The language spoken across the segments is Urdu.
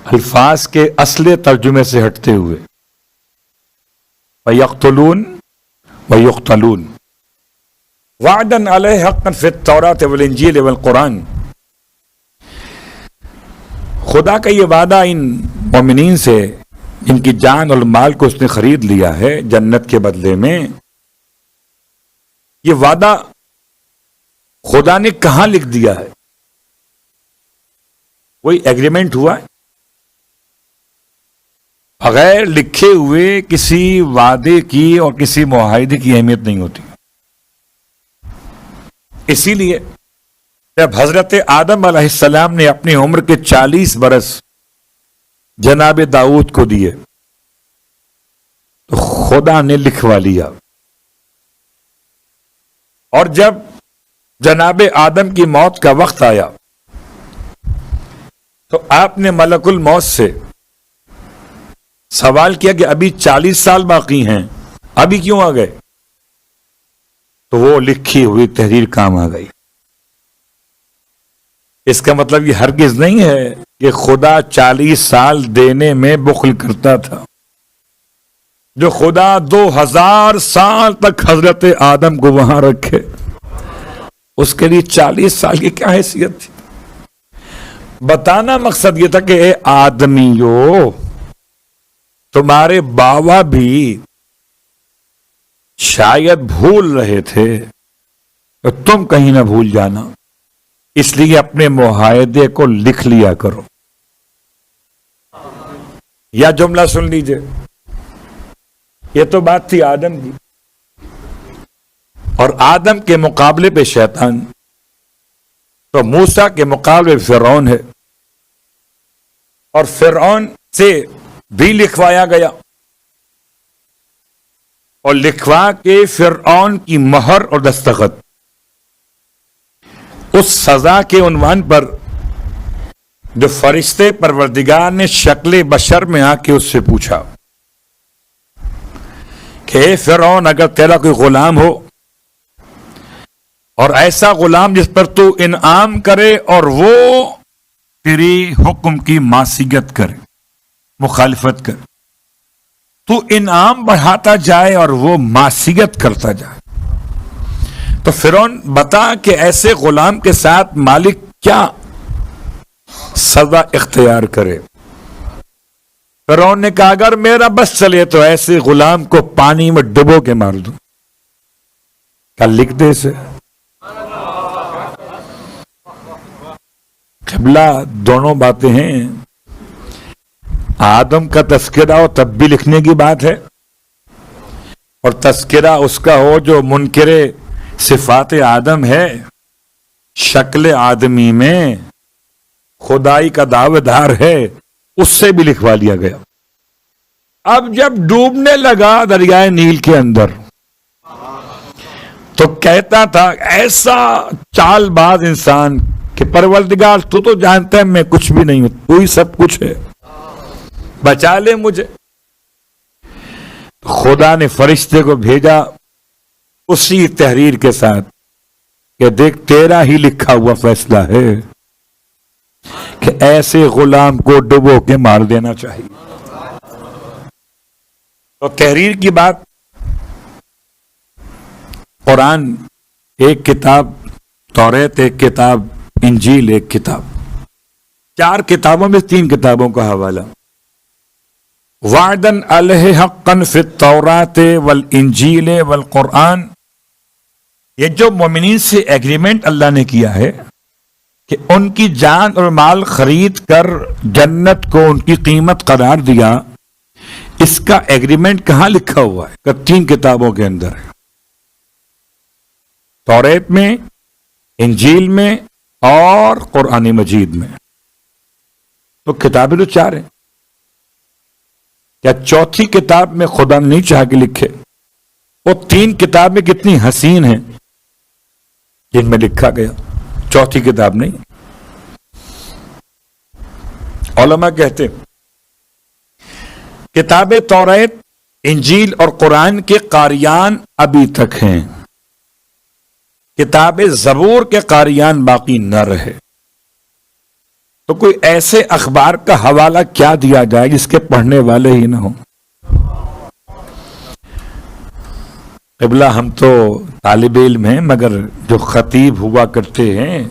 الفاظ کے اصل ترجمے سے ہٹتے ہوئے وَيَقْتُلُونَ وَيُقْتَلُونَ وَعْدًا عَلَيْهِ حَقًّا فِي التَّوْرَاةِ وَالْإِنْجِيلِ وَالْقُرْآنِ، خدا کا یہ وعدہ ان مومنین سے جن کی جان اور مال کو اس نے خرید لیا ہے جنت کے بدلے میں، یہ وعدہ خدا نے کہاں لکھ دیا ہے؟ کوئی ایگریمنٹ ہوا ہے؟ بغیر لکھے ہوئے کسی وعدے کی اور کسی معاہدے کی اہمیت نہیں ہوتی۔ اسی لیے جب حضرت آدم علیہ السلام نے اپنی عمر کے 40 برس جناب داؤد کو دیے تو خدا نے لکھوا لیا، اور جب جناب آدم کی موت کا وقت آیا تو آپ نے ملک الموت سے سوال کیا کہ ابھی 40 سال باقی ہیں، ابھی کیوں آ گئے؟ تو وہ لکھی ہوئی تحریر کام آ گئی۔ اس کا مطلب یہ ہرگز نہیں ہے کہ خدا 40 سال دینے میں بخل کرتا تھا۔ جو خدا 2000 سال تک حضرت آدم کو وہاں رکھے، اس کے لیے 40 سال کی کیا حیثیت تھی؟ بتانا مقصد یہ تھا کہ اے آدمیو، تمہارے بابا بھی شاید بھول رہے تھے تو تم کہیں نہ بھول جانا، اس لیے اپنے معاہدے کو لکھ لیا کرو۔ یا جملہ سن لیجئے، یہ تو بات تھی آدم کی، اور آدم کے مقابلے پہ شیطان، تو موسیٰ کے مقابلے فرعون ہے، اور فرعون سے بھی لکھوایا گیا، اور لکھوا کے فرعون کی مہر اور دستخط اس سزا کے عنوان پر جو فرشتے پروردگار نے شکل بشر میں آ کے اس سے پوچھا کہ اے فرعون، اگر تیرا کوئی غلام ہو اور ایسا غلام جس پر تو انعام کرے اور وہ تیری حکم کی معصیت کرے، مخالفت کرے، تو انعام بڑھاتا جائے اور وہ معصیت کرتا جائے، تو فرعون بتا کہ ایسے غلام کے ساتھ مالک کیا سزا اختیار کرے؟ فرعون نے کہا اگر میرا بس چلے تو ایسے غلام کو پانی میں ڈبو کے مار دوں۔ کیا لکھ دے اسے؟ قبلہ دونوں باتیں ہیں، آدم کا تذکرہ ہو تب بھی لکھنے کی بات ہے، اور تذکرہ اس کا ہو جو منکر صفات آدم ہے، شکل آدمی میں خدائی کا دعوے دار ہے، اس سے بھی لکھوا لیا گیا۔ اب جب ڈوبنے لگا دریائے نیل کے اندر تو کہتا تھا ایسا چال باز انسان کہ پروردگار تو جانتا ہے میں کچھ بھی نہیں ہوں، تو ہی سب کچھ ہے، بچا لے مجھے۔ خدا نے فرشتے کو بھیجا اسی تحریر کے ساتھ کہ دیکھ تیرا ہی لکھا ہوا فیصلہ ہے کہ ایسے غلام کو ڈبو کے مار دینا چاہیے۔ تو تحریر کی بات، قرآن ایک کتاب، توریت ایک کتاب، انجیل ایک کتاب، 4 کتابوں میں 3 کتابوں کا حوالہ۔ وعدن علیہ حقا فی التوراۃ والانجیل والقرآن، یہ جو مومنین سے ایگریمنٹ اللہ نے کیا ہے کہ ان کی جان اور مال خرید کر جنت کو ان کی قیمت قرار دیا، اس کا ایگریمنٹ کہاں لکھا ہوا ہے؟ کہ 3 کتابوں کے اندر ہے، توریت میں، انجیل میں اور قرآن مجید میں۔ تو کتابیں تو 4 ہیں، کیا 4تھی کتاب میں خدا نے نہیں چاہ کے لکھے؟ وہ 3 کتابیں کتنی حسین ہیں جن میں لکھا گیا، 4تھی کتاب نہیں۔ علماء کہتے کتاب توریت، انجیل اور قرآن کے قاریان ابھی تک ہیں، کتاب زبور کے قاریان باقی نہ رہے۔ تو کوئی ایسے اخبار کا حوالہ کیا دیا جائے جس کے پڑھنے والے ہی نہ ہوں؟ قبلہ ہم تو طالب علم ہیں، مگر جو خطیب ہوا کرتے ہیں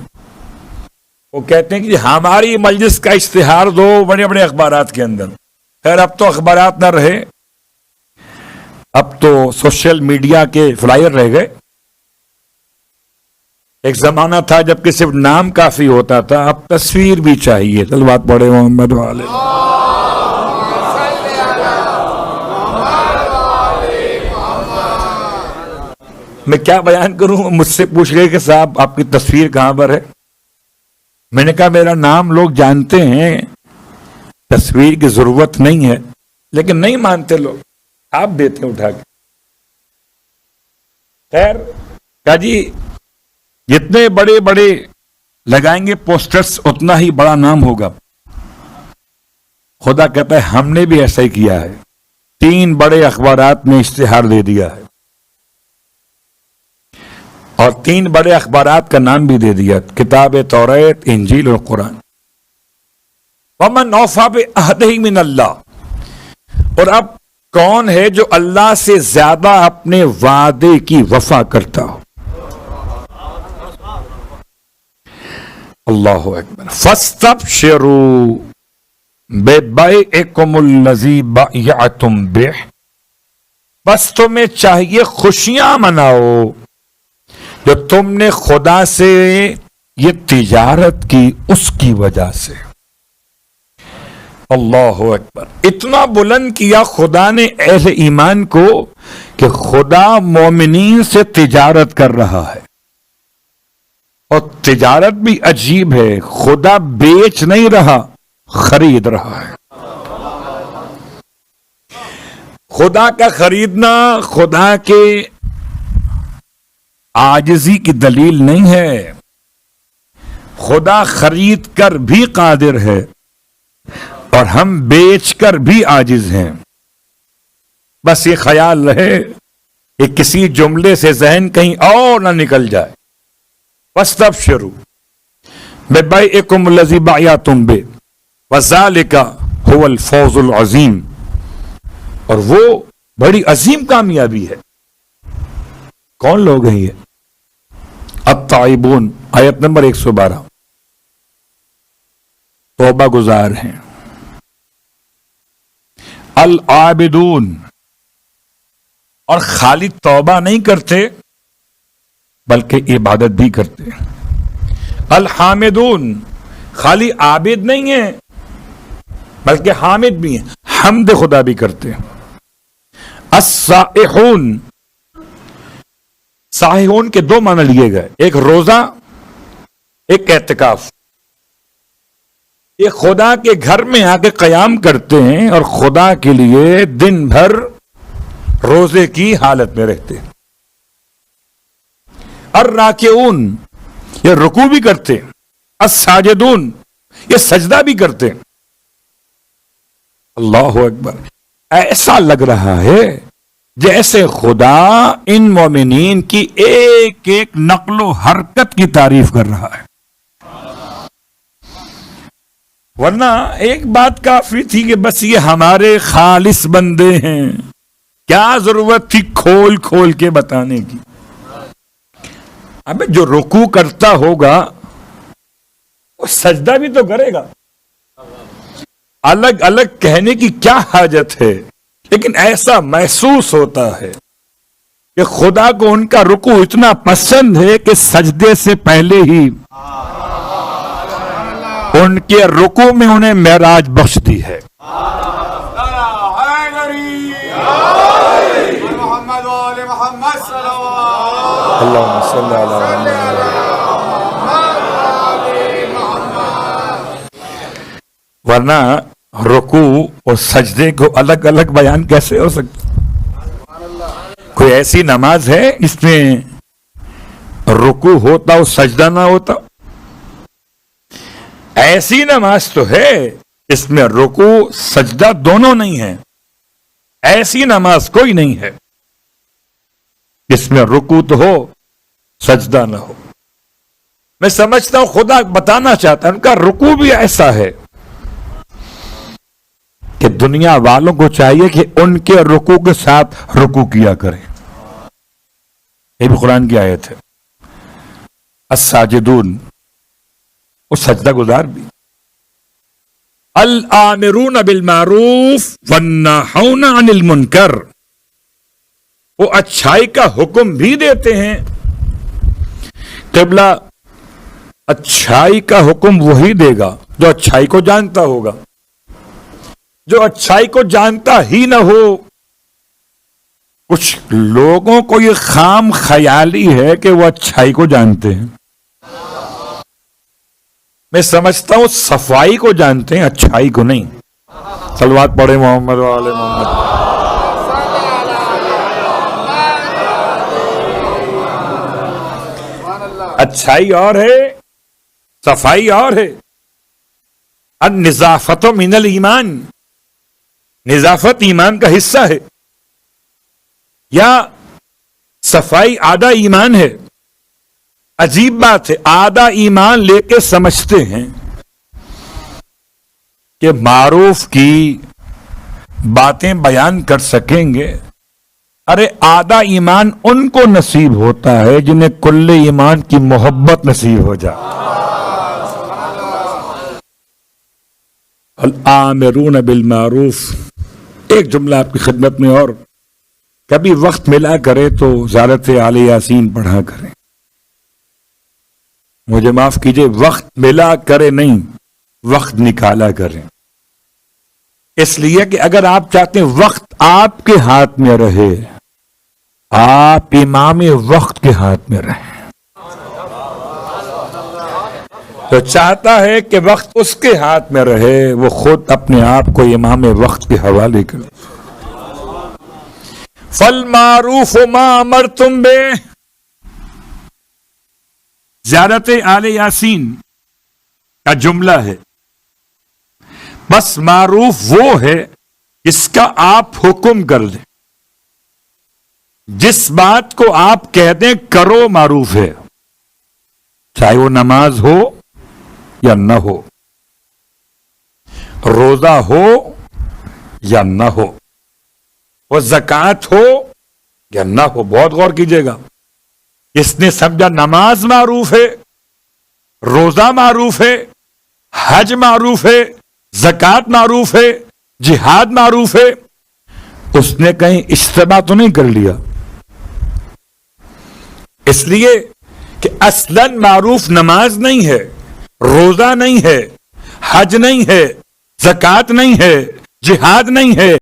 وہ کہتے ہیں کہ ہماری مجلس کا اشتہار دو بڑے بڑے اخبارات کے اندر. خیر اب تو اخبارات نہ رہے، اب تو سوشل میڈیا کے فلائر رہ گئے. ایک زمانہ تھا جب کہ صرف نام کافی ہوتا تھا، اب تصویر بھی چاہیے. صلوات پڑھے محمد والے. میں کیا بیان کروں؟ مجھ سے پوچھ گئے کہ صاحب آپ کی تصویر کہاں پر ہے؟ میں نے کہا میرا نام لوگ جانتے ہیں، تصویر کی ضرورت نہیں ہے. لیکن نہیں مانتے لوگ، آپ دیتے اٹھا کے. خیر کہا جی جتنے بڑے بڑے لگائیں گے پوسٹرز اتنا ہی بڑا نام ہوگا. خدا کہتا ہے ہم نے بھی ایسا ہی کیا ہے، 3 بڑے اخبارات میں اشتہار دے دیا ہے، اور 3 بڑے اخبارات کا نام بھی دے دیا، کتاب توریت، انجیل اور قرآن. وَمَنْ أَوْفَىٰ بِعَهْدِهِ مِنَ اللَّهِ. اور اب کون ہے جو اللہ سے زیادہ اپنے وعدے کی وفا کرتا ہو؟ اللہ اکبر. فَاسْتَبْشِرُوا بِبَيْعِكُمُ الَّذِي بَایَعْتُمْ بِهِ. بس تمہیں چاہیے خوشیاں مناؤ جو تم نے خدا سے یہ تجارت کی اس کی وجہ سے. اللہ اکبر. اتنا بلند کیا خدا نے اہل ایمان کو کہ خدا مومنین سے تجارت کر رہا ہے. اور تجارت بھی عجیب ہے، خدا بیچ نہیں رہا، خرید رہا ہے. خدا کا خریدنا خدا کے عاجزی کی دلیل نہیں ہے. خدا خرید کر بھی قادر ہے اور ہم بیچ کر بھی عاجز ہیں. بس یہ خیال رہے کہ کسی جملے سے ذہن کہیں اور نہ نکل جائے. وَاسْتَبْشِرُوا بِبَيْعِكُمُ الَّذِي بَایَعْتُمْ بِهِ وَذَلِكَ هُوَ الْفَوْزُ الْعَظِیمُ. اور وہ بڑی عظیم کامیابی ہے. کون لوگ ہیں یہ؟ التائبون، آیت نمبر 112. توبہ گزار ہیں. العابدون، اور خالی توبہ نہیں کرتے بلکہ عبادت بھی کرتے. الحامدون، خالی عابد نہیں ہیں بلکہ حامد بھی ہیں، حمد خدا بھی کرتے ہیں. السائحون، سائحون کے 2 معنی لیے گئے، ایک روزہ ایک اعتکاف. یہ خدا کے گھر میں آ کے قیام کرتے ہیں اور خدا کے لیے دن بھر روزے کی حالت میں رہتے ہیں. الراکعون، یہ رکوع بھی کرتے ہیں. الساجدون، یہ سجدہ بھی کرتے ہیں. اللہ اکبر. ایسا لگ رہا ہے جیسے خدا ان مومنین کی ایک ایک نقل و حرکت کی تعریف کر رہا ہے. ورنہ ایک بات کافی تھی کہ بس یہ ہمارے خالص بندے ہیں، کیا ضرورت تھی کھول کھول کے بتانے کی. ابے جو رکوع کرتا ہوگا وہ سجدہ بھی تو کرے گا. الگ الگ کہنے کی کیا حاجت ہے؟ لیکن ایسا محسوس ہوتا ہے کہ خدا کو ان کا رکوع اتنا پسند ہے کہ سجدے سے پہلے ہی ان کے رکوع میں انہیں معراج بخش دی ہے. اللہم صلی علی محمد. ورنہ رکوع اور سجدے کو الگ الگ بیان کیسے ہو سکتا؟ کوئی ایسی نماز ہے جس میں رکوع ہوتا اور سجدہ نہ ہوتا؟ ایسی نماز تو ہے اس میں رکوع سجدہ دونوں نہیں ہیں. ایسی نماز کوئی نہیں ہے جس میں رکوع تو ہو سجدہ نہ ہو. میں سمجھتا ہوں خدا بتانا چاہتا ہے ان کا رکوع بھی ایسا ہے کہ دنیا والوں کو چاہیے کہ ان کے رکوع کے ساتھ رکوع کیا کریں. یہ بھی قرآن کی آیت ہے. الساجدون، وہ سجدہ گزار بھی. الآمرون بالمعروف والناہون عن المنکر، وہ اچھائی کا حکم بھی دیتے ہیں. قبلہ اچھائی کا حکم وہی دے گا جو اچھائی کو جانتا ہوگا. جو اچھائی کو جانتا ہی نہ ہو، کچھ لوگوں کو یہ خام خیالی ہے کہ وہ اچھائی کو جانتے ہیں. میں سمجھتا ہوں صفائی کو جانتے ہیں، اچھائی کو نہیں. صلوات پڑھے محمد و آل محمد. اچھائی اور ہے، صفائی اور ہے. النظافت من الایمان، نظافت ایمان کا حصہ ہے. یا صفائی آدھا ایمان ہے. عجیب بات ہے، آدھا ایمان لے کے سمجھتے ہیں کہ معروف کی باتیں بیان کر سکیں گے. ارے آدھا ایمان ان کو نصیب ہوتا ہے جنہیں کل ایمان کی محبت نصیب ہو جائے. الآمرون بالمعروف. ایک جملہ آپ کی خدمت میں، اور کبھی وقت ملا کرے تو زیارت آل یاسین پڑھا کریں. مجھے معاف کیجئے، وقت ملا کرے نہیں، وقت نکالا کریں. اس لیے کہ اگر آپ چاہتے ہیں وقت آپ کے ہاتھ میں رہے، آپ امام وقت کے ہاتھ میں رہیں. تو چاہتا ہے کہ وقت اس کے ہاتھ میں رہے، وہ خود اپنے آپ کو امام وقت کے حوالے کرے. فالمعروف ما امرتم بہ، زیارت آل یاسین کا جملہ ہے. بس معروف وہ ہے جس کا آپ حکم کر دیں، جس بات کو آپ کہہ دیں کرو معروف ہے. چاہے وہ نماز ہو یا نہ ہو، روزہ ہو یا نہ ہو، وہ زکوٰۃ ہو یا نہ ہو. بہت غور کیجئے گا. اس نے سمجھا نماز معروف ہے، روزہ معروف ہے، حج معروف ہے، زکوٰۃ معروف ہے، جہاد معروف ہے، اس نے کہیں اشتباہ تو نہیں کر لیا. اس لیے کہ اصلاً معروف نماز نہیں ہے، روزہ نہیں ہے، حج نہیں ہے، زکوٰۃ نہیں ہے، جہاد نہیں ہے.